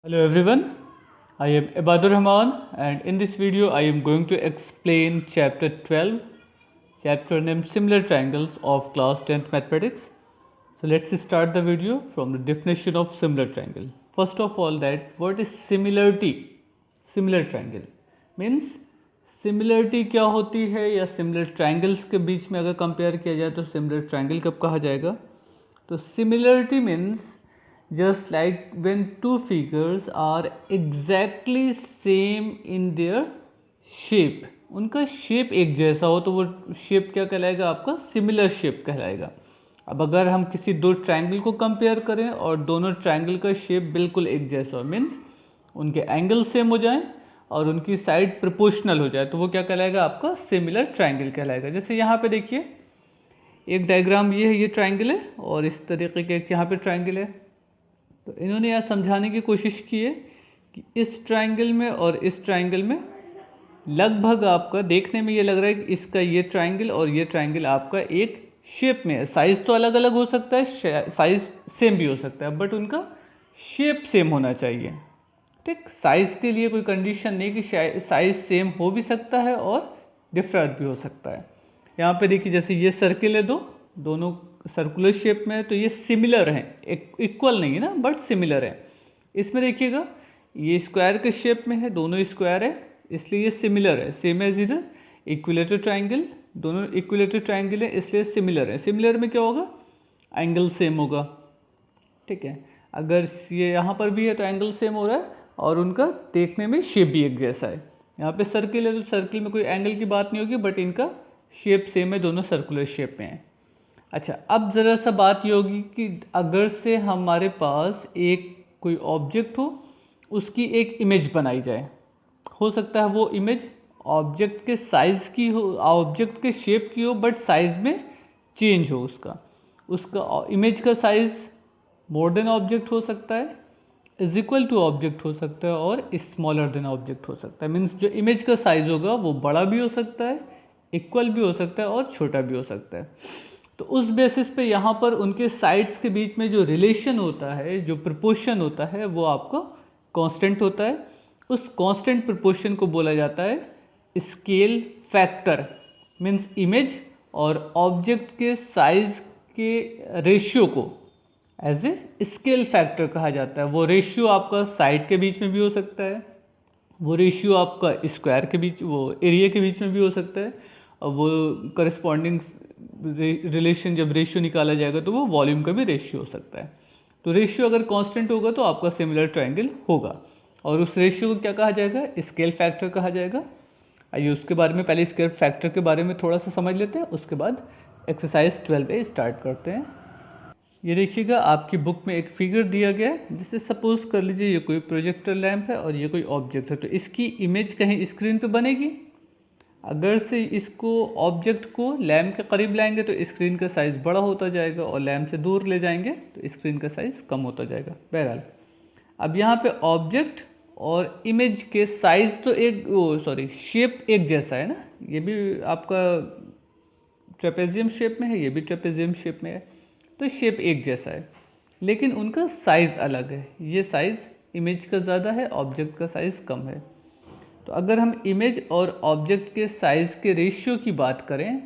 Hello everyone, I am Ibadur Rahman and in this video I am going to explain chapter 12, chapter named Similar Triangles of class 10th Mathematics. So let's start the video from the definition of similar triangle. First of all, that what is similarity? Similar triangle means similarity क्या होती है या similar triangles के बीच में अगर compare किया जाए तो सिमिलर ट्रायंगल कब कहा जाएगा? तो similarity means just like when two figures are exactly same in their shape, उनका शेप एक जैसा हो तो वो शेप क्या कहलाएगा? आपका सिमिलर शेप कहलाएगा। अब अगर हम किसी दो ट्रायंगल को कंपेयर करें और दोनों ट्रायंगल का शेप बिल्कुल एक जैसा हो, मीन्स उनके एंगल सेम हो जाएं और उनकी साइड प्रोपोर्शनल हो जाए तो वो क्या कहलाएगा? आपका सिमिलर ट्रायंगल कहलाएगा। जैसे यहाँ पे देखिए एक डायग्राम ये है, ये ट्रायंगल है और इस तरीके के एक यहाँ पे ट्रायंगल है। तो इन्होंने यह समझाने की कोशिश की है कि इस ट्रायंगल में और इस ट्रायंगल में लगभग आपका देखने में ये लग रहा है कि इसका ये ट्रायंगल और ये ट्रायंगल आपका एक शेप में है। साइज़ तो अलग अलग हो सकता है, साइज़ सेम भी हो सकता है, बट उनका शेप सेम होना चाहिए। ठीक, साइज़ के लिए कोई कंडीशन नहीं कि साइज़ सेम हो भी सकता है और डिफरेंट भी हो सकता है। यहाँ पे देखिए जैसे ये सर्किल है, दोनों सर्कुलर शेप में है तो ये सिमिलर हैं, इक्वल नहीं है ना, बट सिमिलर है। इसमें देखिएगा ये स्क्वायर के शेप में है, दोनों स्क्वायर है इसलिए ये सिमिलर है। सेम एज इधर इक्विलेटर ट्रायंगल, दोनों इक्विलेटर ट्रायंगल है इसलिए सिमिलर है। सिमिलर में क्या होगा? एंगल सेम होगा। ठीक है, अगर ये यहाँ पर भी है तो एंगल सेम हो रहा है और उनका देखने में शेप भी एक जैसा है। यहाँ पे सर्किल है तो सर्किल में कोई एंगल की बात नहीं होगी, बट इनका शेप सेम है, दोनों सर्कुलर शेप में है। अच्छा, अब ज़रा सा बात ये होगी कि अगर से हमारे पास एक कोई ऑब्जेक्ट हो, उसकी एक इमेज बनाई जाए, हो सकता है वो इमेज ऑब्जेक्ट के साइज़ की हो, ऑब्जेक्ट के शेप की हो, बट साइज़ में चेंज हो उसका इमेज का साइज़ मोर देन ऑब्जेक्ट हो सकता है, इज इक्वल टू ऑब्जेक्ट हो सकता है और स्मॉलर देन ऑब्जेक्ट हो सकता है। मीन्स जो इमेज का साइज़ होगा वो बड़ा भी हो सकता है, इक्वल भी हो सकता है और छोटा भी हो सकता है। तो उस बेसिस पे यहाँ पर उनके साइड्स के बीच में जो रिलेशन होता है, जो प्रोपोर्शन होता है, वो आपका कांस्टेंट होता है। उस कांस्टेंट प्रोपोर्शन को बोला जाता है स्केल फैक्टर। मीन्स इमेज और ऑब्जेक्ट के साइज के रेशियो को एज ए स्केल फैक्टर कहा जाता है। वो रेशियो आपका साइड के बीच में भी हो सकता है, वो रेशियो आपका स्क्वायर के बीच, वो एरिया के बीच में भी हो सकता है, और वो करस्पॉन्डिंग रिलेशन जब रेशियो निकाला जाएगा तो वो वॉल्यूम का भी रेशियो हो सकता है। तो रेशियो अगर कांस्टेंट होगा तो आपका सिमिलर ट्रायंगल होगा और उस रेशियो को क्या कहा जाएगा? स्केल फैक्टर कहा जाएगा। आइए उसके बारे में पहले स्केल फैक्टर के बारे में थोड़ा सा समझ लेते हैं, उसके बाद एक्सरसाइज 12 पे स्टार्ट करते हैं। ये देखिएगा आपकी बुक में एक फिगर दिया गया है, जिसे सपोज कर लीजिए ये कोई प्रोजेक्टर लैंप है और ये कोई ऑब्जेक्ट है। तो इसकी इमेज कहीं स्क्रीन पे बनेगी। अगर से इसको ऑब्जेक्ट को लैम्प के करीब लाएंगे तो स्क्रीन का साइज़ बड़ा होता जाएगा और लैम्प से दूर ले जाएंगे तो स्क्रीन का साइज़ कम होता जाएगा। बहरहाल अब यहाँ पे ऑब्जेक्ट और इमेज के साइज़ तो शेप एक जैसा है ना। ये भी आपका ट्रेपेजियम शेप में है, ये भी ट्रेपेजियम शेप में है, तो शेप एक जैसा है लेकिन उनका साइज़ अलग है। ये साइज़ इमेज का ज़्यादा है, ऑब्जेक्ट का साइज़ कम है। तो अगर हम इमेज और ऑब्जेक्ट के साइज़ के रेशियो की बात करें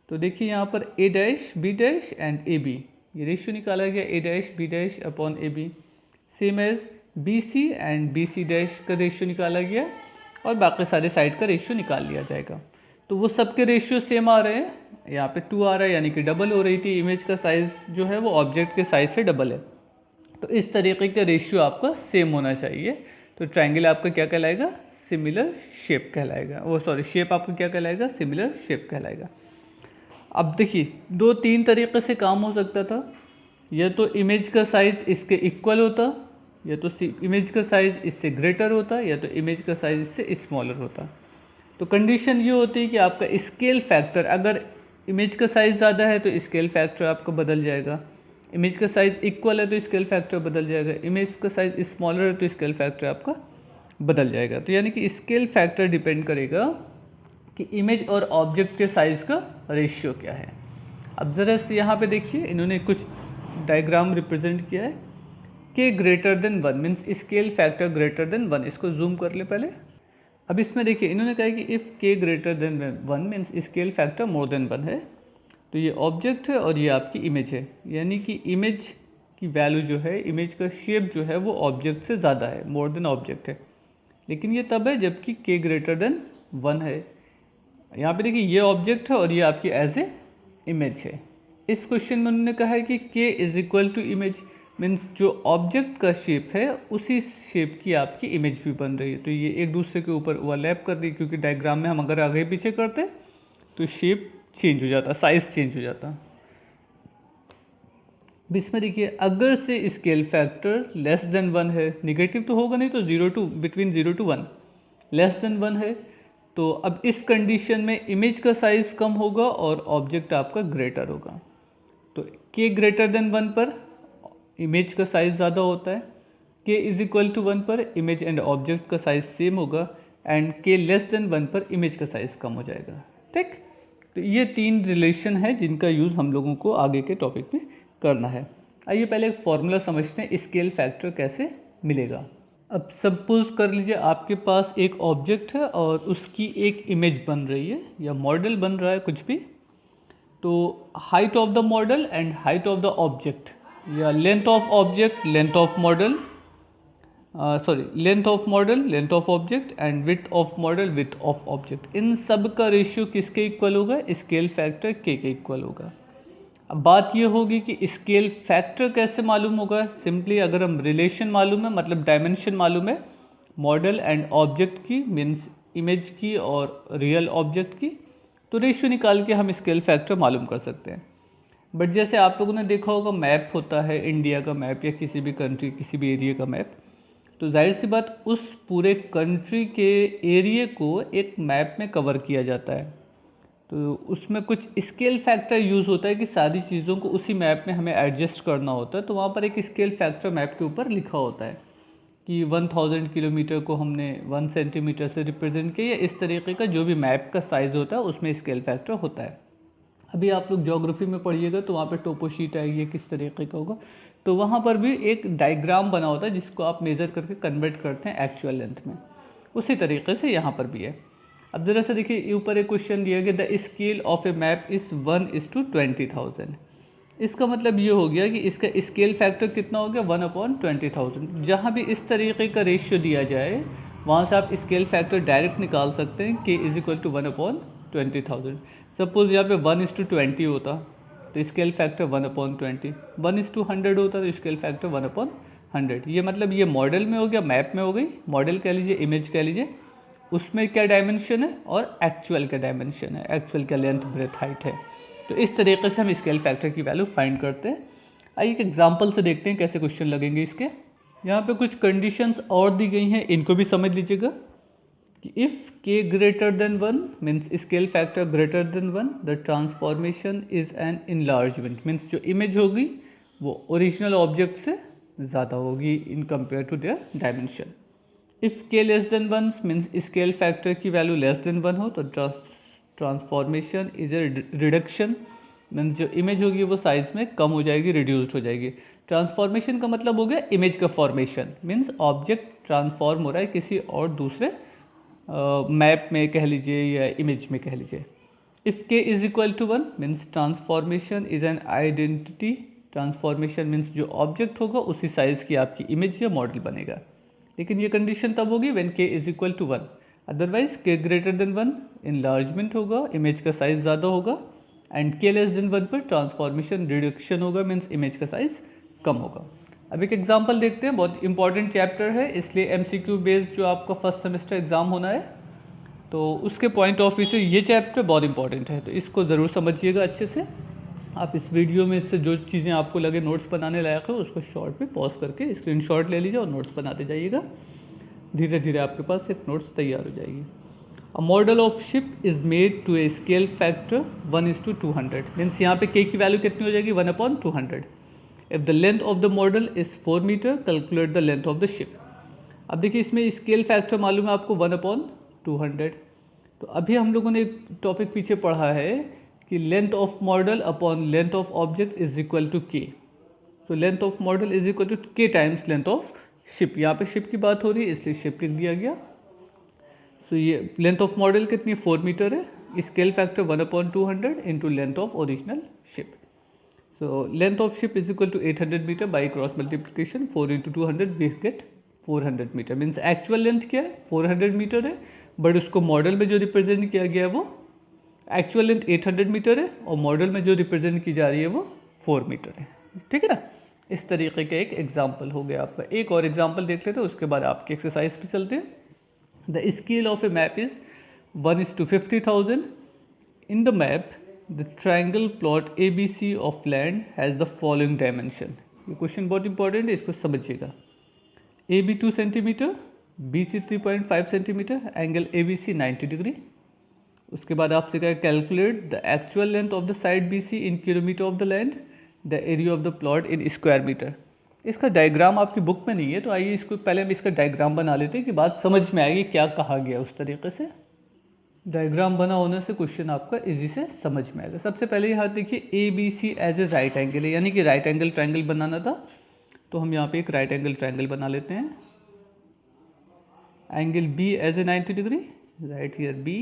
तो देखिए यहाँ पर A dash B dash and A B, ये रेशियो निकाला गया A dash B dash upon A B. Same as B C and B C dash का रेशियो निकाला गया और बाकी सारे साइड का रेशियो निकाल लिया जाएगा। तो वो सबके रेशियो सेम आ रहे हैं, यहाँ पे 2 आ रहा है, यानी कि डबल हो रही थी। इमेज का साइज़ जो है वो ऑब्जेक्ट के साइज़ से डबल है। तो इस तरीके का रेशियो आपका सेम होना चाहिए। तो ट्रायंगल आपका क्या कहलाएगा? सिमिलर शेप कहलाएगा। शेप आपका क्या कहलाएगा? सिमिलर शेप कहलाएगा। अब देखिए 2-3 तरीके से काम हो सकता था। या तो इमेज का साइज़ इसके इक्वल होता, या तो इमेज का साइज़ इससे ग्रेटर होता, या तो इमेज का साइज़ इससे स्मॉलर होता। तो कंडीशन ये होती है कि आपका स्केल फैक्टर, अगर इमेज का साइज़ ज़्यादा है तो स्केल फैक्टर आपका बदल जाएगा, इमेज का साइज़ इक्वल है तो स्केल फैक्टर बदल जाएगा, इमेज का साइज़ स्मॉलर है तो स्केल फैक्टर आपका बदल जाएगा। तो यानी कि स्केल फैक्टर डिपेंड करेगा कि इमेज और ऑब्जेक्ट के साइज़ का रेशियो क्या है। अब ज़रा से यहाँ पे देखिए इन्होंने कुछ डायग्राम रिप्रेजेंट किया है। के greater than 1 means scale factor greater than 1। इसको जूम कर ले पहले। अब इसमें देखिए इन्होंने कहा है कि इफ़ के greater than 1 means scale factor more than 1 है। तो ये ऑब्जेक्ट है और ये आपकी इमेज है, यानी कि इमेज की वैल्यू जो है, इमेज का शेप जो है वो ऑब्जेक्ट से ज़्यादा है, मोर देन ऑब्जेक्ट है। लेकिन ये तब है जबकि के ग्रेटर देन 1 है। यहाँ पे देखिए ये ऑब्जेक्ट है और ये आपकी एज ए इमेज है। इस क्वेश्चन में उन्होंने कहा है कि K is equal to image means जो ऑब्जेक्ट का शेप है उसी शेप की आपकी इमेज भी बन रही है। तो ये एक दूसरे के ऊपर ओवरलैप कर रही है, क्योंकि डायग्राम में हम अगर आगे पीछे करते तो शेप चेंज हो जाता, साइज चेंज हो जाता। इसमें देखिए अगर से स्केल फैक्टर लेस देन 1 है, निगेटिव तो होगा नहीं, तो बिटवीन 0 to 1 लेस देन 1 है, तो अब इस कंडीशन में इमेज का साइज कम होगा और ऑब्जेक्ट आपका ग्रेटर होगा। तो के ग्रेटर देन 1 पर इमेज का साइज ज़्यादा होता है, के इज इक्वल टू 1 पर इमेज एंड ऑब्जेक्ट का साइज सेम होगा, एंड के लेस देन 1 पर इमेज का साइज कम हो जाएगा। ठीक, तो ये 3 रिलेशन है जिनका यूज़ हम लोगों को आगे के टॉपिक में करना है। आइए पहले एक फॉर्मूला समझते हैं, स्केल फैक्टर कैसे मिलेगा। अब सपोज कर लीजिए आपके पास एक ऑब्जेक्ट है और उसकी एक इमेज बन रही है या मॉडल बन रहा है कुछ भी। तो height of the model and height of the object, या length of object length of model, length of model length of object and width of model width of object, इन सब का रेशियो किसके इक्वल होगा? स्केल फैक्टर के equal होगा। अब बात ये होगी कि स्केल फैक्टर कैसे मालूम होगा। सिंपली अगर हम रिलेशन मालूम है, मतलब डायमेंशन मालूम है मॉडल एंड ऑब्जेक्ट की, मीन्स इमेज की और रियल ऑब्जेक्ट की, तो रेशियो निकाल के हम स्केल फैक्टर मालूम कर सकते हैं। बट जैसे आप लोगों ने देखा होगा मैप होता है, इंडिया का मैप या किसी भी कंट्री किसी भी एरिया का मैप, तो जाहिर सी बात उस पूरे कंट्री के एरिया को एक मैप में कवर किया जाता है। तो उसमें कुछ स्केल फैक्टर यूज़ होता है कि सारी चीज़ों को उसी मैप में हमें एडजस्ट करना होता है। तो वहाँ पर एक स्केल फैक्टर मैप के ऊपर लिखा होता है कि 1000 किलोमीटर को हमने 1 सेंटीमीटर से रिप्रेजेंट किया, इस तरीके का जो भी मैप का साइज़ होता है उसमें स्केल फैक्टर होता है। अभी आप लोग ज्योग्राफी में पढ़िएगा तो वहाँ पे टोपो शीट आएगी, ये किस तरीके का होगा, तो वहाँ पर भी एक डायग्राम बना होता है जिसको आप मेज़र करके कन्वर्ट करते हैं एक्चुअल लेंथ में। उसी तरीके से यहाँ पर भी है। अब ज़रा सा देखिए ऊपर एक क्वेश्चन दिया गया, the scale of a map is 1:20,000। इसका मतलब ये हो गया कि इसका स्केल फैक्टर कितना हो गया? 1/20,000। जहाँ भी इस तरीके का रेशियो दिया जाए वहाँ से आप स्केल फैक्टर डायरेक्ट निकाल सकते हैं, k is equal to 1/20,000। Suppose यहाँ पे 1:20 होता तो स्केल फैक्टर 1/20, 1:100 होता तो स्केल फैक्टर 1/100। ये मतलब ये मॉडल में हो गया, मैप में हो गई, मॉडल कह लीजिए, इमेज कह लीजिए, उसमें क्या डायमेंशन है और एक्चुअल का डायमेंशन है, एक्चुअल का लेंथ ब्रेथ हाइट है। तो इस तरीके से हम स्केल फैक्टर की वैल्यू फाइंड करते हैं। आइए एक एग्जांपल से देखते हैं कैसे क्वेश्चन लगेंगे इसके। यहाँ पे कुछ कंडीशंस और दी गई हैं, इनको भी समझ लीजिएगा कि if k greater than 1 means scale factor greater than 1, the transformation is an enlargement means जो इमेज होगी वो ओरिजिनल ऑब्जेक्ट से ज़्यादा होगी in compare to their dimension. If k less than 1 means scale factor की वैल्यू लेस देन 1 हो तो transformation is a reduction means जो इमेज होगी वो साइज में कम हो जाएगी, रिड्यूस्ड हो जाएगी। ट्रांसफॉर्मेशन का मतलब हो गया इमेज का फॉर्मेशन, मीन्स ऑब्जेक्ट ट्रांसफॉर्म हो रहा है किसी और दूसरे मैप में कह लीजिए या इमेज में कह लीजिए। If k is equal to 1 means transformation is an identity, transformation means जो ऑब्जेक्ट होगा उसी साइज़ की आपकी इमेज या मॉडल बनेगा। लेकिन ये कंडीशन तब होगी when k is equal to 1, otherwise k greater than 1 enlargement होगा, इमेज का साइज़ ज़्यादा होगा, एंड k लेस देन 1 पर ट्रांसफॉर्मेशन रिडक्शन होगा मीन्स इमेज का साइज़ कम होगा। अब एक एग्जांपल देखते हैं, बहुत इंपॉर्टेंट चैप्टर है इसलिए MCQ बेस्ड जो आपका फर्स्ट सेमेस्टर एग्ज़ाम होना है तो उसके पॉइंट ऑफ व्यू से ये चैप्टर बहुत इंपॉर्टेंट है, तो इसको ज़रूर समझिएगा अच्छे से। आप इस वीडियो में से जो चीज़ें आपको लगे नोट्स बनाने लायक है उसको शॉर्ट पे पॉज करके स्क्रीनशॉट ले लीजिए और नोट्स बनाते जाइएगा, धीरे धीरे आपके पास एक नोट्स तैयार हो जाएगी। A model of ship is made to a scale factor 1:200 means यहाँ पे k की वैल्यू कितनी हो जाएगी? 1/200। If the length of the model is 4 metre, calculate the length of the ship. अब देखिए इसमें स्केल फैक्टर मालूम है आपको 1/200। तो अभी हम लोगों ने एक टॉपिक पीछे पढ़ा है कि length of model upon length of object is equal to k। So length of model is equal to k times length of ship. यहाँ पे शिप की बात हो रही है इसलिए शिप लिख दिया गया। सो ये लेंथ ऑफ मॉडल कितनी 4 मीटर है, scale factor 1/200 into length of original ship. So length of ship is equal to 800 metre by cross multiplication 4 into 200 we get 400 metre. Means actual length क्या है 400 मीटर है, but उसको model में जो represent किया गया है वो एक्चुअल लेंथ 800 मीटर है और मॉडल में जो रिप्रेजेंट की जा रही है वो 4 मीटर है। ठीक है ना, इस तरीके का एक एग्जाम्पल हो गया आपका। एक और एग्जाम्पल देख लेते हैं, उसके बाद आपकी एक्सरसाइज पे चलते हैं। The scale of a map is 1:50,000। In the map the triangle plot ABC of land has the following dimension. ये क्वेश्चन बहुत इंपॉर्टेंट है, इसको समझिएगा। AB 2 centimetre, BC 3.5 centimetre, angle ABC 90 degree. उसके बाद आपसे कहा calculate the actual length of the side BC in kilometre of the land, the area of the plot in square metre. इसका डायग्राम आपकी बुक में नहीं है, तो आइए इसको पहले हम इसका डायग्राम बना लेते हैं कि बात समझ में आएगी क्या कहा गया उस तरीके से। डायग्राम बना होने से क्वेश्चन आपका इजी से समझ में आएगा। सबसे पहले यहाँ देखिए ABC as a right angle है, यानी कि राइट एंगल ट्रायंगल बनाना था, तो हम यहाँ पे एक राइट एंगल ट्रायंगल बना लेते हैं। Angle B as a 90 degree, right here B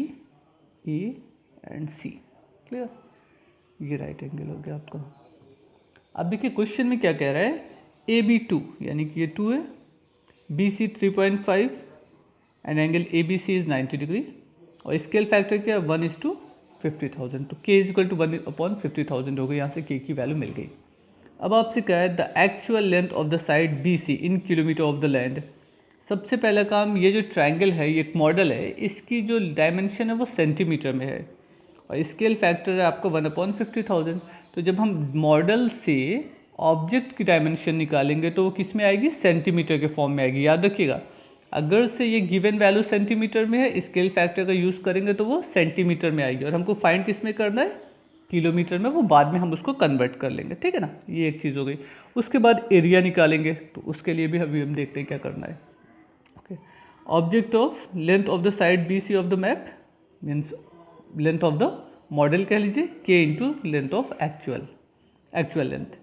E and C। Clear, ये राइट एंगल हो गया आपका। अब देखिए क्वेश्चन में क्या कह रहा है, AB 2 यानी कि ये 2 है, BC 3.5 and angle ABC is 90 degree और स्केल फैक्टर क्या है 1:50,000। तो K इज इक्वल टू 1/50,000 हो गई, यहाँ से K की वैल्यू मिल गई। अब आपसे कहा है the actual length of the side BC in kilometre of the land. सबसे पहला काम, ये जो ट्रायंगल है ये एक मॉडल है, इसकी जो डायमेंशन है वो सेंटीमीटर में है और स्केल फैक्टर है आपका 1/50,000। तो जब हम मॉडल से ऑब्जेक्ट की डायमेंशन निकालेंगे तो वो किस में आएगी, सेंटीमीटर के फॉर्म में आएगी। याद रखिएगा, अगर से ये गिवन वैल्यू सेंटीमीटर में है, स्केल फैक्टर का यूज़ करेंगे तो वो सेंटीमीटर में आएगी और हमको फाइंड किस में करना है, किलोमीटर में। वो बाद में हम उसको कन्वर्ट कर लेंगे, ठीक है ना, ये एक चीज़ हो गई। उसके बाद एरिया निकालेंगे, तो उसके लिए भी अभी हम देखते हैं क्या करना है। Okay, object of length of the side BC of the map means length of the model कह लीजिए, K into length of actual length.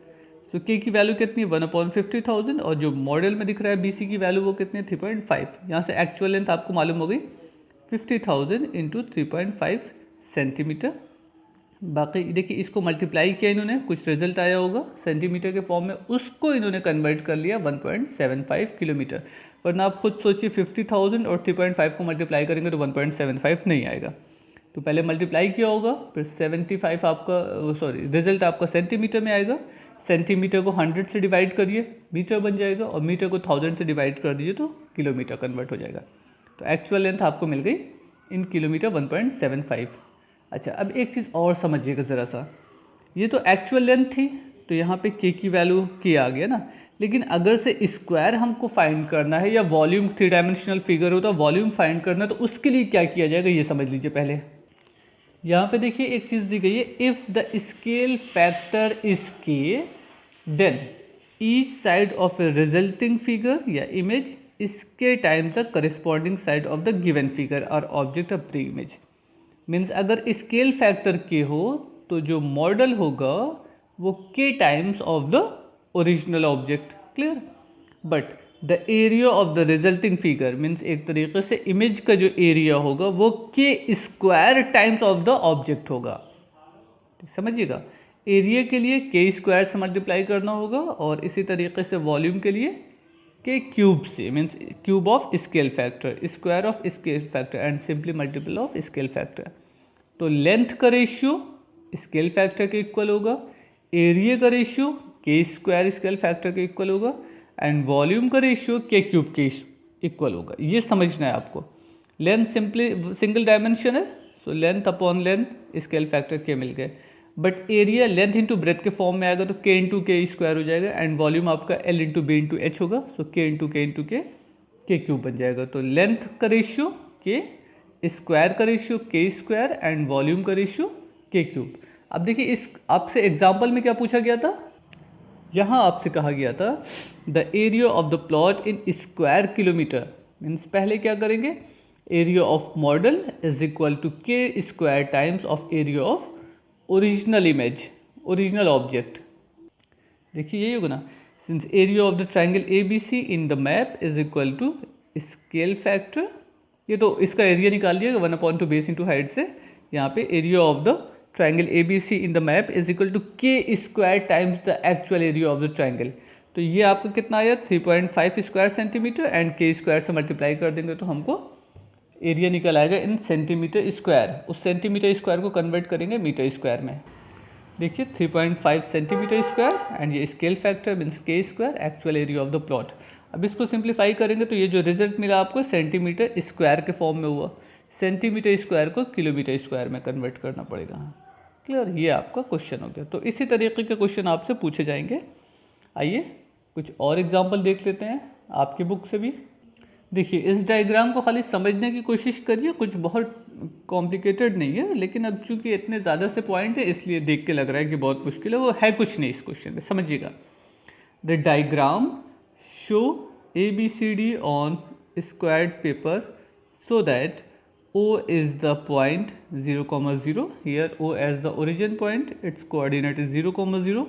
So K की वैल्यू कितनी है 1/50,000 और जो मॉडल में दिख रहा है BC की वैल्यू वो कितनी है 3.5। यहाँ से एक्चुअल लेंथ आपको मालूम हो गई 50,000 इंटू 3.5 सेंटीमीटर। बाकी देखिए इसको मल्टीप्लाई किया इन्होंने, कुछ रिजल्ट आया होगा सेंटीमीटर के फॉर्म में, उसको इन्होंने कन्वर्ट कर लिया 1.75 किलोमीटर। वरना आप खुद सोचिए 50,000 और 3.5 को मल्टीप्लाई करेंगे तो 1.75 नहीं आएगा। तो पहले मल्टीप्लाई किया होगा, फिर 75 आपका रिजल्ट आपका सेंटीमीटर में आएगा। सेंटीमीटर को 100 से डिवाइड करिए, मीटर बन जाएगा और मीटर को 1000 से डिवाइड कर दीजिए तो किलोमीटर कन्वर्ट हो जाएगा। तो एक्चुअल लेंथ आपको मिल गई इन किलोमीटर 1.75। अच्छा, अब एक चीज़ और समझिएगा ज़रा सा, ये तो एक्चुअल लेंथ थी तो यहाँ पे K की वैल्यू K आ गया ना, लेकिन अगर से स्क्वायर हमको फाइंड करना है या वॉल्यूम 3 डायमेंशनल फिगर होता है वॉल्यूम फाइंड करना है, तो उसके लिए क्या किया जाएगा ये समझ लीजिए। पहले यहाँ पे देखिए एक चीज़ दी गई है, if the scale factor is K then each side of a resulting figure या image is K times the corresponding side of the given figure और object of pre image. Means अगर स्केल फैक्टर K हो तो जो model होगा वो K times of the original object. Clear, but the area of the resulting figure means एक तरीके से इमेज का जो एरिया होगा वो K square times of the object होगा। समझिएगा, एरिया के लिए K स्क्वायर से मल्टीप्लाई करना होगा और इसी तरीके से वॉल्यूम के लिए K क्यूब से, means cube of scale factor, square of scale factor and simply multiple of scale factor. तो लेंथ का रेशियो स्केल फैक्टर के इक्वल होगा, एरिया का ratio K square scale factor के इक्वल होगा एंड वॉल्यूम का ratio K cube के equal होगा। ये समझना है आपको। लेंथ सिंपली सिंगल डायमेंशन है, so length upon length scale factor K मिल गए, but area length into breadth के फॉर्म में आएगा तो K इंटू K स्क्वायर हो जाएगा एंड वॉल्यूम आपका L into B into H होगा, सो K इंटू K क्यूब बन जाएगा। तो लेंथ का रेशियो K, स्क्वायर का ratio K square and volume का रेशियो K क्यूब। अब देखिए इस आपसे एग्जाम्पल में क्या पूछा गया था, यहाँ आपसे कहा गया था the area of the plot in square kilometre. Means पहले क्या करेंगे, area of model is equal to K square times of area of original image, original object. देखिए यही होगा ना, since area of the triangle A B C in the map is equal to scale factor, ये तो इसका area निकाल लिया 1/2 base into height से, यहाँ पे area of the triangle A B C in the map is equal to K square times the actual area of the triangle. तो ये आपका कितना आया 3.5 square centimetre, and K square से मल्टीप्लाई कर देंगे तो हमको एरिया निकल आएगा इन सेंटीमीटर स्क्वायर। उस सेंटीमीटर स्क्वायर को कन्वर्ट करेंगे मीटर स्क्वायर में। देखिए 3.5 सेंटीमीटर स्क्वायर, एंड ये scale factor means K square, actual area of the plot. अब इसको सिंप्लीफाई करेंगे तो ये जो रिजल्ट मिला आपको सेंटीमीटर स्क्वायर के फॉर्म में हुआ। सेंटीमीटर स्क्वायर को किलोमीटर स्क्वायर में कन्वर्ट करना पड़ेगा। क्लियर, ये आपका क्वेश्चन हो गया। तो इसी तरीके के क्वेश्चन आपसे पूछे जाएंगे। आइए कुछ और एग्जाम्पल देख लेते हैं आपकी बुक से भी। देखिए इस डायग्राम को खाली समझने की कोशिश करिए, कुछ बहुत कॉम्प्लिकेटेड नहीं है, लेकिन अब चूंकि इतने ज़्यादा से पॉइंट है इसलिए देख के लग रहा है कि बहुत मुश्किल है, वो है कुछ नहीं इस क्वेश्चन में, समझिएगा। The diagram show ABCD on squared paper so that O is the point 0, 0, here O as the origin point, its coordinate is 0, 0,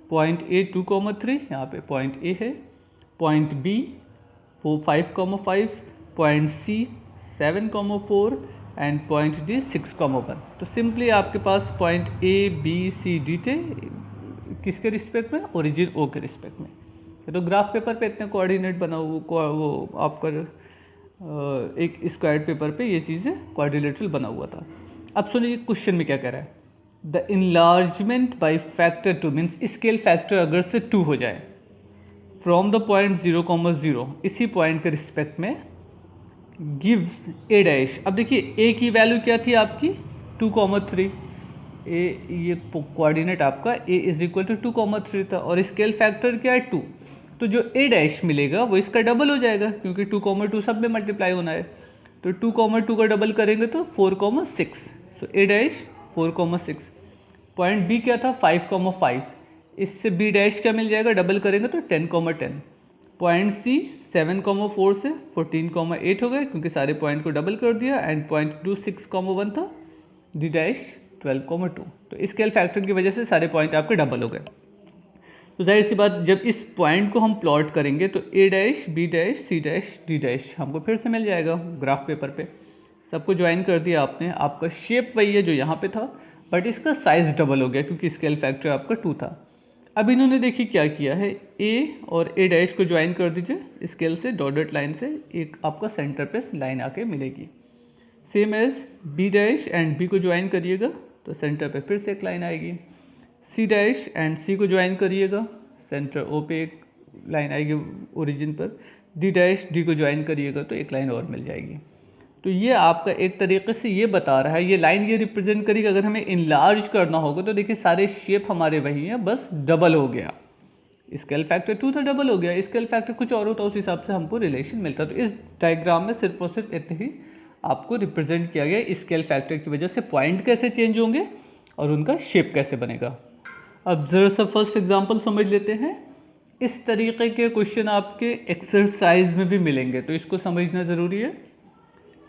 point A 2, 3, यहाँ पे point A है, point B 5, 5, point C 7, 4 and point D 6, 1। तो simply आपके पास point A B C D थे, किसके respect में, origin O के respect में। तो ग्राफ पेपर पे इतने कोऑर्डिनेट बना हुआ, वो आपका एक स्क्वायर पेपर पे ये चीज़ें क्वाड्रिलेटरल बना हुआ था। अब सुनिए क्वेश्चन में क्या कह रहा है, the enlargement by factor 2 means scale factor अगर से 2 हो जाए फ्रॉम द पॉइंट 0, 0, इसी पॉइंट के रिस्पेक्ट में गिव्स ए डैश। अब देखिए ए की वैल्यू क्या थी आपकी 2, 3, ए ये कोऑर्डिनेट आपका ए इज इक्वल टू 2, 3 था, और स्केल फैक्टर क्या है 2, तो जो ए डैश मिलेगा वो इसका डबल हो जाएगा, क्योंकि 2, 2 सब में मल्टीप्लाई होना है। तो 2, 2 का डबल करेंगे तो 4, 6, सो ए डैश 4, 6। पॉइंट बी क्या था 5, 5, इससे बी डैश क्या मिल जाएगा, डबल करेंगे तो 10, 10। पॉइंट सी 7, 4 से 14, 8 हो गए, क्योंकि सारे पॉइंट को डबल कर दिया, एंड पॉइंट 2, 6, 1 था, डी डैश 12, 2। तो स्केल फैक्टर की वजह से सारे पॉइंट आपके डबल हो गए। तो जाहिर सी बात, जब इस पॉइंट को हम प्लॉट करेंगे तो A dash B dash C dash D dash हमको फिर से मिल जाएगा ग्राफ पेपर पे। सबको ज्वाइन कर दिया आपने, आपका शेप वही है जो यहाँ पे था, बट इसका साइज डबल हो गया क्योंकि स्केल फैक्टर आपका 2 था। अब इन्होंने देखिए क्या किया है, ए और ए डैश को ज्वाइन कर दीजिए स्केल से, डॉटेड लाइन से, एक आपका सेंटर पे लाइन आके मिलेगी। Same as B dash and B को ज्वाइन करिएगा तो सेंटर पे फिर से एक लाइन आएगी। सी डैश एंड सी को ज्वाइन करिएगा, सेंटर ओ पे एक लाइन आएगी ओरिजिन पर। डी डैश डी को ज्वाइन करिएगा तो एक लाइन और मिल जाएगी। तो ये आपका एक तरीके से ये बता रहा है, ये लाइन ये रिप्रेजेंट करेगी। अगर हमें इनलार्ज करना होगा तो देखिए सारे शेप हमारे वही हैं, बस डबल हो गया। स्केल फैक्टर 2 था, डबल हो गया। स्केल फैक्टर कुछ और होता, उस हिसाब से हमको रिलेशन मिलता। तो इस डायग्राम में सिर्फ और सिर्फ इतने ही आपको रिप्रेजेंट किया गया स्केल फैक्टर की वजह से पॉइंट कैसे चेंज होंगे और उनका शेप कैसे बनेगा। अब ज़रा सा फर्स्ट एग्जांपल समझ लेते हैं। इस तरीके के क्वेश्चन आपके एक्सरसाइज में भी मिलेंगे, तो इसको समझना ज़रूरी है।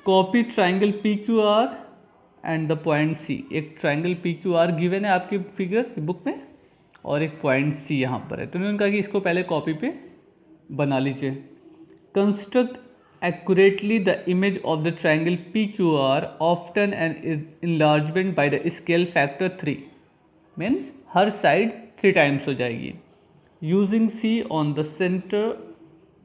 Copy triangle P Q R and the point C. एक triangle P Q R given है आपकी फिगर बुक में, और एक पॉइंट सी यहाँ पर है। तो उन्होंने कहा कि इसको पहले कॉपी पे बना लीजिए। Construct accurately the image of the triangle PQR often an enlargement by the scale factor 3 means her side 3 times हो जाएगी। Using C on the center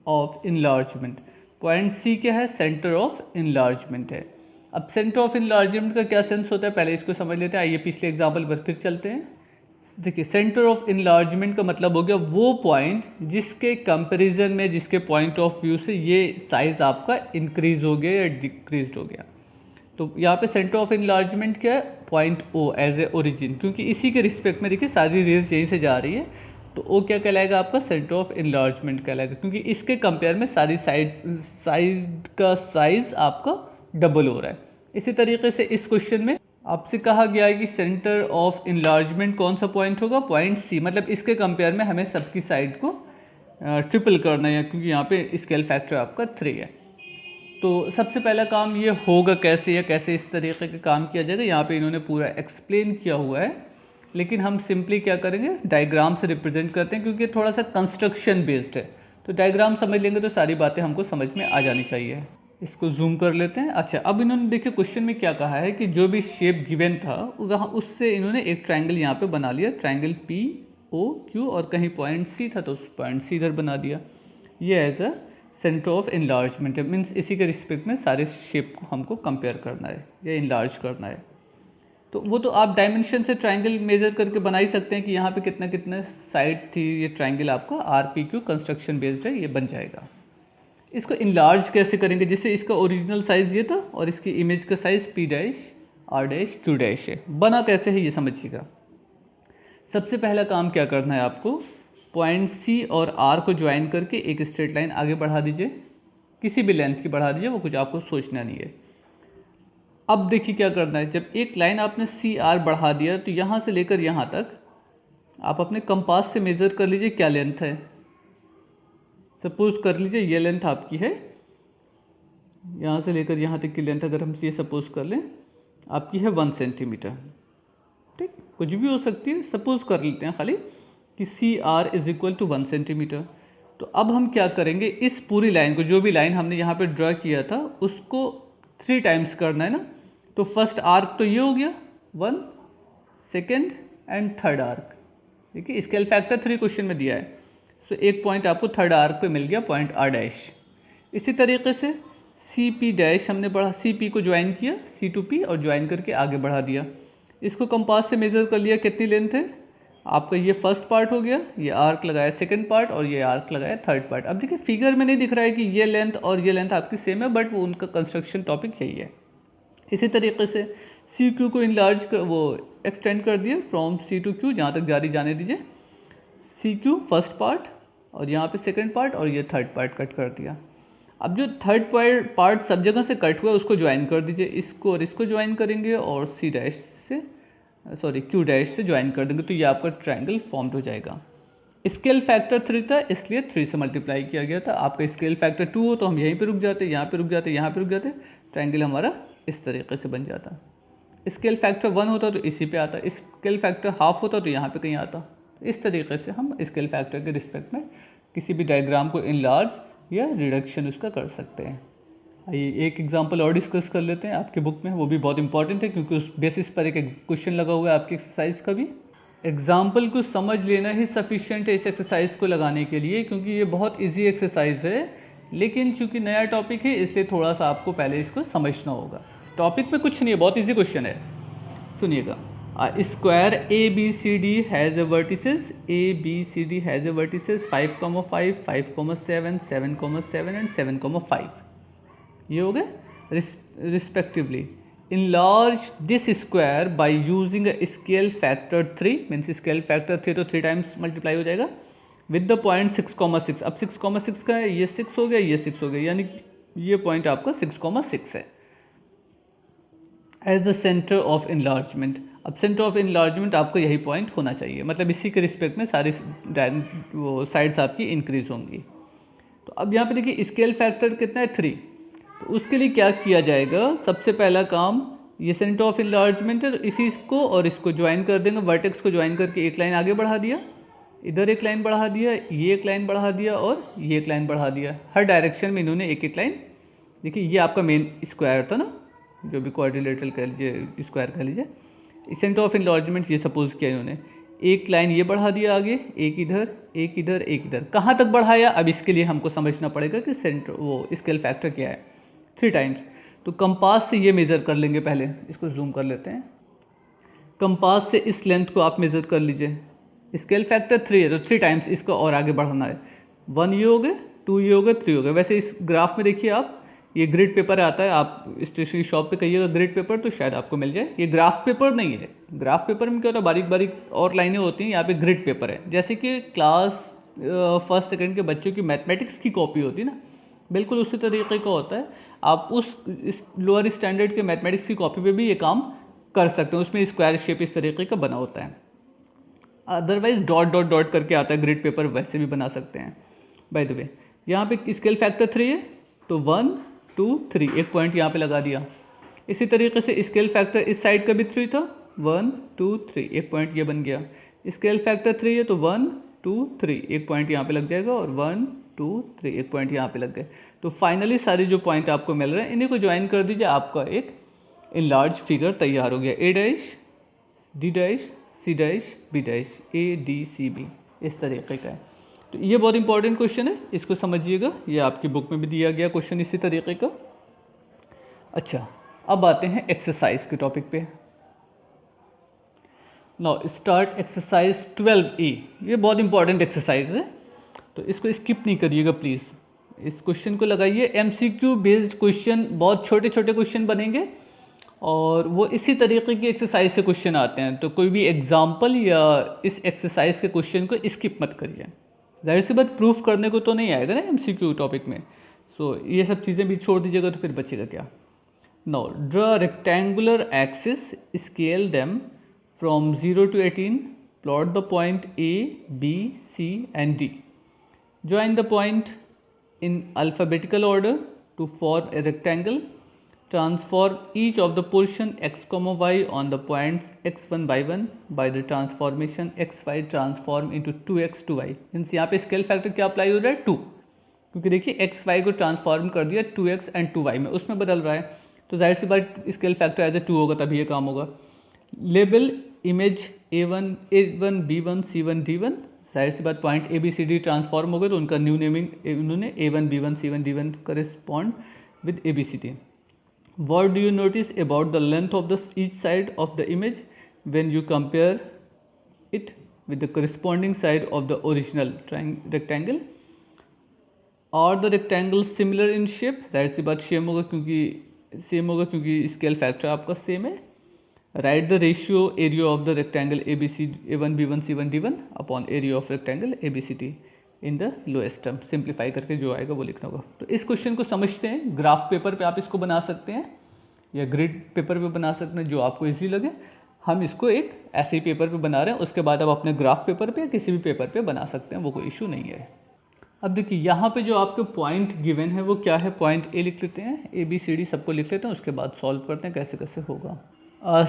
of enlargement। Point C क्या है, सेंटर ऑफ इनलार्जमेंट है। अब centre of enlargement का क्या sense होता है, पहले इसको समझ लेते हैं। आइए पिछले एग्जाम्पल पर फिर चलते हैं। देखिए सेंटर ऑफ इनलार्जमेंट का मतलब हो गया वो पॉइंट जिसके कंपैरिजन में, जिसके पॉइंट ऑफ व्यू से ये साइज आपका इंक्रीज हो गया या डिक्रीज हो गया। तो यहाँ पे सेंटर ऑफ इनलार्जमेंट क्या है, point O as a origin, क्योंकि इसी के रिस्पेक्ट में देखिए सारी रेज यहीं से जा रही है, तो O क्या कहलाएगा आपका, सेंटर ऑफ इनलार्जमेंट कहलाएगा, क्योंकि इसके कंपेयर में सारी साइड का साइज आपका डबल हो रहा है। इसी तरीके से इस क्वेश्चन में आपसे कहा गया है कि सेंटर ऑफ इनलार्जमेंट कौन सा पॉइंट होगा, पॉइंट C। मतलब इसके कंपेयर में हमें सबकी साइड को ट्रिपल करना है, क्योंकि यहाँ पे स्केल फैक्टर आपका 3 है। तो सबसे पहला काम ये होगा कैसे, या कैसे इस तरीके का काम किया जाएगा, यहाँ पे इन्होंने पूरा एक्सप्लेन किया हुआ है। लेकिन हम सिंपली क्या करेंगे, डायग्राम से रिप्रेजेंट करते हैं, क्योंकि थोड़ा सा कंस्ट्रक्शन बेस्ड है। तो डायग्राम समझ लेंगे तो सारी बातें हमको समझ में आ जानी चाहिए। इसको जूम कर लेते हैं। अच्छा, अब इन्होंने देखिए क्वेश्चन में क्या कहा है कि जो भी शेप गिवन था वहाँ उससे इन्होंने एक ट्राइंगल यहाँ पे बना लिया, ट्राइंगल पी ओ क्यू, और कहीं पॉइंट सी था तो उस पॉइंट सी इधर बना दिया। ये as a centre of enlargement है, मीन्स इसी के रिस्पेक्ट में सारे शेप को हमको कंपेयर करना है या इनलार्ज करना है। तो वो तो आप डायमेंशन से ट्राइंगल मेजर करके बना ही सकते हैं कि यहाँ पे कितना कितना साइड थी। ये ट्राइंगल आपका R P Q construction based है, ये बन जाएगा। इसको इनलार्ज कैसे करेंगे, जैसे इसका ओरिजिनल साइज़ ये था और इसकी इमेज का size P dash R dash Q dash है। बना कैसे है ये समझिएगा। सबसे पहला काम क्या करना है आपको, पॉइंट सी और आर को ज्वाइन करके एक स्ट्रेट लाइन आगे बढ़ा दीजिए, किसी भी लेंथ की बढ़ा दीजिए, वो कुछ आपको सोचना नहीं है। अब देखिए क्या करना है, जब एक लाइन आपने सी आर बढ़ा दिया तो यहाँ से लेकर यहाँ तक आप अपने कंपास से मेज़र कर लीजिए क्या लेंथ है। सपोज कर लीजिए ये लेंथ आपकी है, यहाँ से लेकर यहाँ तक की लेंथ अगर हम ये सपोज कर लें आपकी है 1 सेंटीमीटर। ठीक, कुछ भी हो सकती है, सपोज कर लेते हैं खाली कि C R is equal to 1 centimetre. तो अब हम क्या करेंगे, इस पूरी लाइन को, जो भी लाइन हमने यहाँ पे ड्रा किया था उसको 3 टाइम्स करना है ना। तो फर्स्ट आर्क तो ये हो गया 1, सेकेंड एंड थर्ड आर्क। देखिए स्केल फैक्टर 3 क्वेश्चन में दिया है, सो एक पॉइंट आपको थर्ड आर्क पे मिल गया, पॉइंट आर डैश। इसी तरीके से सी पी डैश हमने बढ़ा, सी पी को ज्वाइन किया सी टू पी और ज्वाइन करके आगे बढ़ा दिया। इसको कंपास से मेज़र कर लिया कितनी लेंथ है आपका, ये फर्स्ट पार्ट हो गया, ये आर्क लगाया सेकंड पार्ट और ये आर्क लगाया थर्ड पार्ट। अब देखिए फिगर में नहीं दिख रहा है कि ये लेंथ और ये लेंथ आपकी सेम है, बट वो उनका कंस्ट्रक्शन टॉपिक यही है। इसी तरीके से सी क्यू को इनलार्ज कर, वो एक्सटेंड कर दिया फ्रॉम सी टू क्यू, जहाँ तक जारी जाने दीजिए। सी क्यू फर्स्ट पार्ट और यहाँ पे सेकंड पार्ट और ये थर्ड पार्ट कट कर दिया। अब जो थर्ड पार्ट सब जगह से कट हुआ है उसको ज्वाइन कर दीजिए, इसको और इसको ज्वाइन करेंगे और सी डैश से क्यू डैश से ज्वाइन कर देंगे, तो ये आपका ट्रायंगल फॉर्म्ड हो जाएगा। स्केल फैक्टर 3 था इसलिए 3 से मल्टीप्लाई किया गया था। आपका स्केल फैक्टर 2 हो तो हम यहीं पे रुक जाते, यहाँ पे रुक जाते, यहाँ पे रुक जाते, ट्रायंगल हमारा इस तरीके से बन जाता। स्केल फैक्टर 1 होता तो इसी पे आता, स्केल फैक्टर हाफ होता तो यहाँ पे कहीं आता। इस तरीके से हम स्केल फैक्टर के रिस्पेक्ट में किसी भी डायग्राम को इनलार्ज या रिडक्शन उसका कर सकते हैं। आइए एक एग्जांपल और डिस्कस कर लेते हैं आपके बुक में, वो भी बहुत इंपॉर्टेंट है क्योंकि उस बेसिस पर एक क्वेश्चन लगा हुआ है आपकी एक्सरसाइज का भी। एग्जाम्पल को समझ लेना ही सफिशिएंट है इस एक्सरसाइज को लगाने के लिए, क्योंकि ये बहुत ईजी एक्सरसाइज है, लेकिन चूंकि नया टॉपिक है इसलिए थोड़ा सा आपको पहले इसको समझना होगा। टॉपिक में कुछ नहीं है, बहुत ईजी क्वेश्चन है, सुनिएगा। Square A B C D has a vertices, A B C D has a vertices 5,5, 5,7, 7,7 and 7,5। ये हो गए respectively. Enlarge this square by using a scale factor 3, means scale factor 3 तो 3 टाइम्स मल्टीप्लाई हो जाएगा with the point 6,6। अब 6,6 का है, ये 6 हो गया, ये 6 हो गया, यानी ये पॉइंट आपका 6,6 है as the centre of enlargement. अब सेंटर ऑफ इनलार्जमेंट आपको यही पॉइंट होना चाहिए, मतलब इसी के रिस्पेक्ट में सारी वो साइड्स आपकी इंक्रीज होंगी। तो अब यहाँ पे देखिए स्केल फैक्टर कितना है 3, तो उसके लिए क्या किया जाएगा, सबसे पहला काम ये सेंटर ऑफ इनलार्जमेंट है, इसी को और इसको ज्वाइन कर देंगे, वर्टेक्स को ज्वाइन करके एक लाइन आगे बढ़ा दिया, इधर एक लाइन बढ़ा दिया, ये एक लाइन बढ़ा दिया और ये एक लाइन बढ़ा दिया। हर डायरेक्शन में इन्होंने एक एक लाइन। देखिए ये आपका मेन स्क्वायर था ना, जो भी क्वाड्रिलेटरल कह लीजिए, स्क्वायर कह लीजिए। सेंटर ऑफ इनलार्जमेंट ये सपोज किया इन्होंने, एक लाइन ये बढ़ा दिया आगे, एक इधर, एक इधर, एक इधर। कहाँ तक बढ़ाया, अब इसके लिए हमको समझना पड़ेगा कि सेंटर वो स्केल फैक्टर क्या है, 3 टाइम्स। तो कंपास से ये मेज़र कर लेंगे, पहले इसको जूम कर लेते हैं। कंपास से इस लेंथ को आप मेज़र कर लीजिए, स्केल फैक्टर 3 है तो 3 टाइम्स इसको और आगे बढ़ाना है। 1 ये हो गए, 2 ये हो गए, 3 हो गए। वैसे इस ग्राफ में देखिए आप, ये ग्रिड पेपर आता है, आप स्टेशनरी शॉप पे कहिएगा ग्रिड पेपर तो शायद आपको मिल जाए। ये ग्राफ पेपर नहीं है, ग्राफ पेपर में क्या होता है, बारीक बारीक और लाइनें होती हैं, यहाँ पे ग्रिड पेपर है। जैसे कि क्लास फर्स्ट सेकंड के बच्चों की मैथमेटिक्स की कॉपी होती है ना, बिल्कुल उसी तरीके का होता है। आप उस लोअर स्टैंडर्ड के मैथमेटिक्स की कॉपी पे भी ये काम कर सकते हैं, उसमें स्क्वायर शेप इस तरीके का बना होता है। अदरवाइज डॉट डॉट डॉट करके आता है ग्रिड पेपर, वैसे भी बना सकते हैं। बाय द वे यहाँ पे स्केल फैक्टर 3 है तो 1 2 3 एक पॉइंट यहाँ पे लगा दिया। इसी तरीके से स्केल फैक्टर इस साइड का भी 3 था 1 2 3, एक पॉइंट ये बन गया। स्केल फैक्टर 3 है तो 1 2 3, एक पॉइंट यहाँ पे लग जाएगा, और 1 2 3, एक पॉइंट यहाँ पे लग गए। तो फाइनली सारे जो पॉइंट आपको मिल रहे हैं इन्हीं को ज्वाइन कर दीजिए, आपका एक इनलार्ज फिगर तैयार हो गया। A dash D dash C dash B dash, A D C B, इस तरीके का है। तो ये बहुत इंपॉर्टेंट क्वेश्चन है, इसको समझिएगा, ये आपकी बुक में भी दिया गया क्वेश्चन इसी तरीके का। अच्छा, अब आते हैं एक्सरसाइज के टॉपिक पे। Now start exercise 12A। ये बहुत इंपॉर्टेंट एक्सरसाइज है, तो इसको स्किप नहीं करिएगा प्लीज़। इस क्वेश्चन को लगाइए। MCQ बेस्ड क्वेश्चन, बहुत छोटे छोटे क्वेश्चन बनेंगे और वो इसी तरीके की एक्सरसाइज से क्वेश्चन आते हैं, तो कोई भी एग्जाम्पल या इस एक्सरसाइज के क्वेश्चन को स्किप मत करिए। जाहिर सी बात प्रूफ करने को तो नहीं आएगा ना MCQ टॉपिक में, सो ये सब चीज़ें भी छोड़ दीजिएगा तो फिर बचेगा क्या। Now draw rectangular axis, scale them from 0 to 18, plot the point A, B, C and D. Join the point in alphabetical order to form a rectangle. Transform each of the portion x, y on the points x1 by 1 by the transformation xy transform into 2x 2y. Means यहाँ पे scale factor क्या apply हो रहा है 2, क्योंकि देखिए xy को transform कर दिया 2x एंड 2y में, उसमें बदल रहा है, तो जाहिर सी बात स्केल फैक्टर एज ए 2 होगा तभी ये काम होगा। Label image A1 B1 C1 D1, जाहिर सी बात पॉइंट ABCD ट्रांसफॉर्म हो गए तो उनका न्यू नेमिंग उन्होंने A1 B1 C1 D1 correspond with ABCD। What do you notice about the length of the each side of the image when you compare it with the corresponding side of the original rectangle? और the rectangle similar in shape, जाहिर सी बात same होगा क्योंकि scale factor आपका same है। Write the ratio area of the rectangle ABC A1 B1 C1 D1 upon area of rectangle ABCD in the lowest term। Simplify करके जो आएगा वो लिखना होगा। तो इस क्वेश्चन को समझते हैं। ग्राफ पेपर पे आप इसको बना सकते हैं या ग्रिड पेपर पे बना सकते हैं, जो आपको इजी लगे। हम इसको एक ऐसे ही पेपर पे बना रहे हैं, उसके बाद आप अपने ग्राफ पेपर पे या किसी भी पेपर पे बना सकते हैं, वो कोई इशू नहीं है। अब देखिए यहाँ पे जो आपके पॉइंट गिवन है वो क्या है, पॉइंट ए लिख लेते हैं, ABCD सबको लिख लेते हैं, उसके बाद सॉल्व करते हैं कैसे कैसे होगा।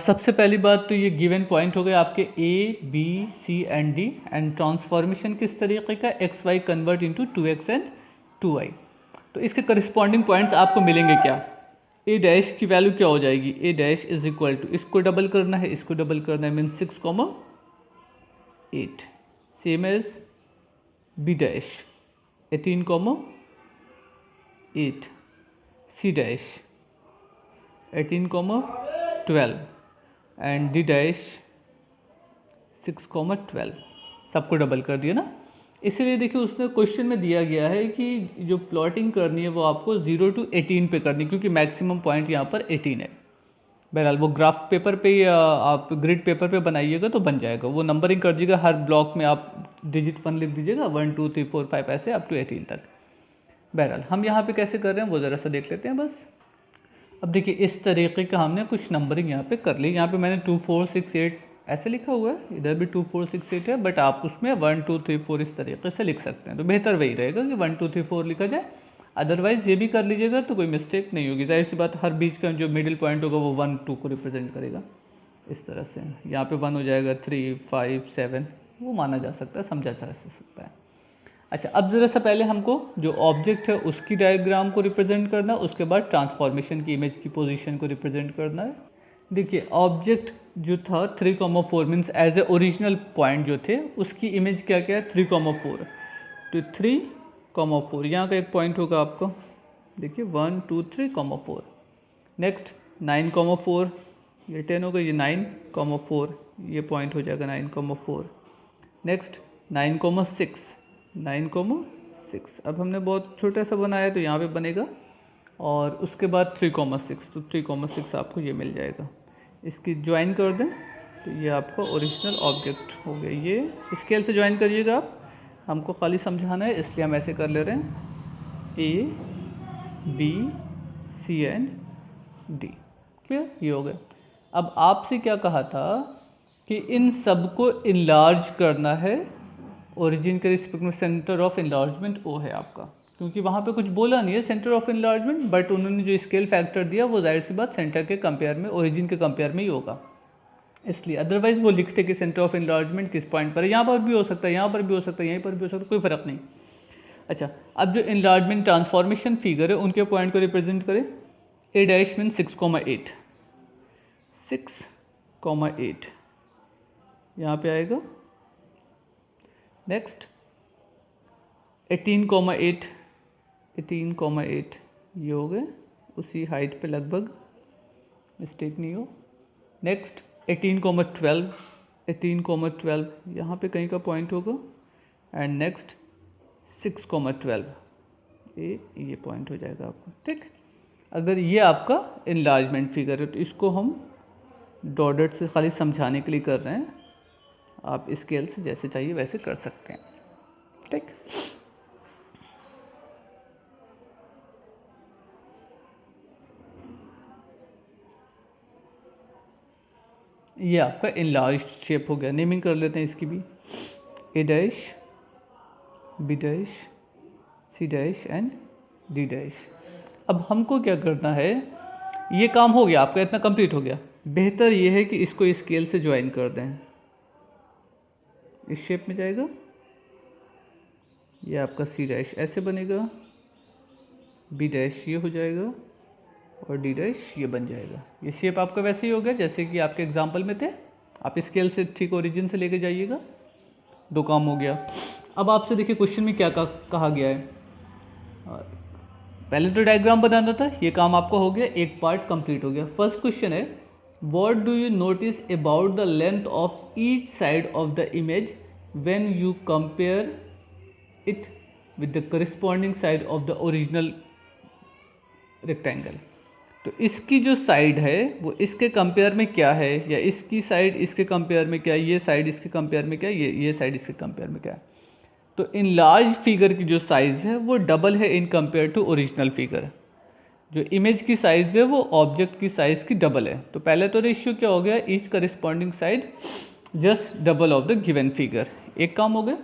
सबसे पहली बात तो ये गिवन पॉइंट हो गए आपके A, B, C and D, and transformation किस तरीके का, XY convert into 2x and 2y। तो इसके करस्पॉन्डिंग पॉइंट्स आपको मिलेंगे क्या, A डैश की वैल्यू क्या हो जाएगी, A dash is equal to, इसको डबल करना है, इसको डबल करना है, mean 6,8, same as B dash 18,8, C dash 18,12 and D dash 6,12, सबको डबल कर दिया ना। इसीलिए देखिए उसने क्वेश्चन में दिया गया है कि जो प्लॉटिंग करनी है वो आपको 0 to 18 पे करनी है, क्योंकि मैक्सिमम पॉइंट यहाँ पर 18 है। बहरहाल वो ग्राफ पेपर पे या आप ग्रिड पेपर पे बनाइएगा तो बन जाएगा, वो नंबरिंग कर दीजिएगा, हर ब्लॉक में आप डिजिट 1 लिख दीजिएगा, 1 2 3 4 5 ऐसे अप टू 18 तक। बहरहाल हम यहाँ पे कैसे कर रहे हैं वो ज़रा सा देख लेते हैं बस। अब देखिए इस तरीके का हमने कुछ नंबरिंग यहाँ पे कर ली। यहाँ पे मैंने 2 4 6 8 ऐसे लिखा हुआ है, इधर भी 2 4 6 8 है, बट आप उसमें 1 2 3 4 इस तरीके से लिख सकते हैं, तो बेहतर वही रहेगा कि 1 2 3 4 लिखा जाए। अदरवाइज ये भी कर लीजिएगा तो कोई मिस्टेक नहीं होगी। जाहिर सी बात हर बीच का जो मिडिल पॉइंट होगा वो 1 2 को रिप्रेजेंट करेगा इस तरह से। यहाँ पे 1 हो जाएगा, 3 5 7, वो माना जा सकता है, समझा जा सकता है। अच्छा, अब ज़रा सा पहले हमको जो ऑब्जेक्ट है उसकी डायग्राम को रिप्रेजेंट करना है, उसके बाद ट्रांसफॉर्मेशन की इमेज की पोजीशन को रिप्रेजेंट करना है। देखिए ऑब्जेक्ट जो था 3,4 means as a original point जो थे उसकी इमेज क्या क्या है 3,4, तो 3,4 यहाँ का एक पॉइंट होगा आपको, देखिए 1 2 3,4। नेक्स्ट 9,4, ये 10 होगा, ये 9,4, ये पॉइंट हो जाएगा 9,4। नेक्स्ट 9,6, अब हमने बहुत छोटा सा बनाया तो यहाँ पे बनेगा, और उसके बाद 3,6, तो 3,6 आपको ये मिल जाएगा। इसकी ज्वाइन कर दें तो ये आपका ओरिजिनल ऑब्जेक्ट हो गया। ये स्केल से ज्वाइन करिएगा आप, हमको खाली समझाना है इसलिए हम ऐसे कर ले रहे हैं, A B C and D। Clear, ये हो गया। अब आपसे क्या कहा था कि इन सब को इनलार्ज करना है, ओरिजिन के रिस्पेक्ट में सेंटर ऑफ इनलार्जमेंट O है आपका, क्योंकि वहाँ पे कुछ बोला नहीं है सेंटर ऑफ इनलार्जमेंट, बट उन्होंने जो स्केल फैक्टर दिया वो जाहिर सी बात सेंटर के कंपेयर में, ओरिजिन के कंपेयर में ही होगा। इसलिए, अदरवाइज वो लिखते कि सेंटर ऑफ इनलार्जमेंट किस पॉइंट पर है। यहाँ पर भी हो सकता है, यहाँ पर भी हो सकता है, यहीं पर भी हो सकता है, कोई फ़र्क नहीं। अच्छा, अब जो इनलार्जमेंट ट्रांसफॉर्मेशन फिगर है उनके पॉइंट को रिप्रेजेंट करें। ए डैश मीन 6,8, 6,8 यहाँ पे आएगा। नेक्स्ट 18,8, 18,8 ये हो गए उसी हाइट पे लगभग, मिस्टेक नहीं हो। नेक्स्ट 18,12, 18,12 यहाँ पे कहीं का पॉइंट होगा। एंड नेक्स्ट 6,12 ये पॉइंट हो जाएगा आपको, ठीक। अगर ये आपका इनलार्जमेंट फिगर है तो इसको हम डॉटेड से खाली समझाने के लिए कर रहे हैं, आप स्केल से जैसे चाहिए वैसे कर सकते हैं, ठीक। ये आपका इनलार्ज्ड शेप हो गया। नेमिंग कर लेते हैं इसकी भी, A dash, B dash, C dash and D dash. अब हमको क्या करना है, ये काम हो गया आपका, इतना कंप्लीट हो गया। बेहतर ये है कि इसको स्केल से ज्वाइन कर दें, इस शेप में जाएगा। ये आपका सी डैश ऐसे बनेगा, बी डैश ये हो जाएगा और डी डैश ये बन जाएगा। ये शेप आपका वैसे ही हो गया जैसे कि आपके एग्जाम्पल में थे। आप स्केल से ठीक ओरिजिन से लेके जाइएगा, दो काम हो गया। अब आपसे देखिए क्वेश्चन में क्या कहा गया है। पहले तो डायग्राम बनाना था, ये काम आपका हो गया, एक पार्ट कंप्लीट हो गया। फर्स्ट क्वेश्चन है, what do you notice about the length of each side of the image when you compare it with the corresponding side of the original rectangle. तो इसकी जो साइड है वो इसके कंपेयर में क्या है, या इसकी साइड इसके कंपेयर में क्या है, ये साइड इसके कंपेयर में क्या है, ये साइड इसके कंपेयर में क्या है। तो इन लार्ज फिगर की जो साइज़ है वो डबल है in compare to original figure. जो इमेज की साइज़ है वो ऑब्जेक्ट की साइज़ की डबल है। तो पहले तो रेशियो क्या हो गया, each corresponding side just double of the given figure, एक काम हो गया।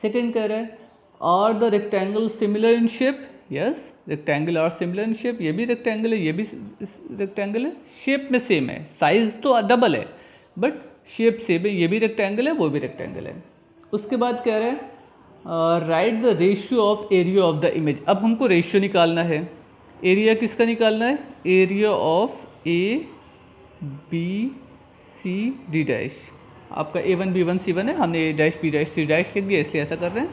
सेकेंड कह रहा है, are the rectangle similar in shape. Yes, rectangle are similar in shape. ये भी रेक्टेंगल है, ये भी रेक्टेंगल है, शेप में सेम है, साइज तो डबल है बट शेप सेम है। ये भी रेक्टेंगल है, वो भी रेक्टेंगल है। उसके बाद कह रहे हैं, write the ratio of area of the image. अब हमको रेशियो निकालना है। एरिया किसका निकालना है, area of A B C D dash. आपका A1 B1 C1 है, हमने A dash B dash C dash लिख दिया इसलिए ऐसा कर रहे हैं।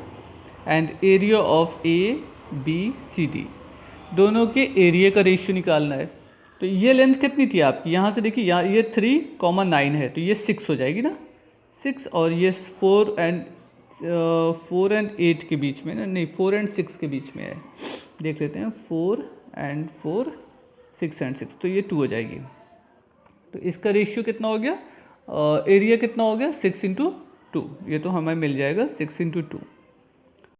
And area of A B C D, दोनों के एरिया का रेशियो निकालना है। तो ये लेंथ कितनी थी आपकी, यहाँ से देखिए, यहाँ ये 3,9 है तो ये 6 हो जाएगी ना, 6। और ये 4 एंड 8 के बीच में ना, नहीं 4 एंड 6 के बीच में है, देख लेते हैं। 4 एंड 4, 6 एंड 6, तो ये 2 हो जाएगी। तो इसका रेशियो कितना हो गया, एरिया कितना हो गया, 6 × 2। ये तो हमें मिल जाएगा 6 × 2।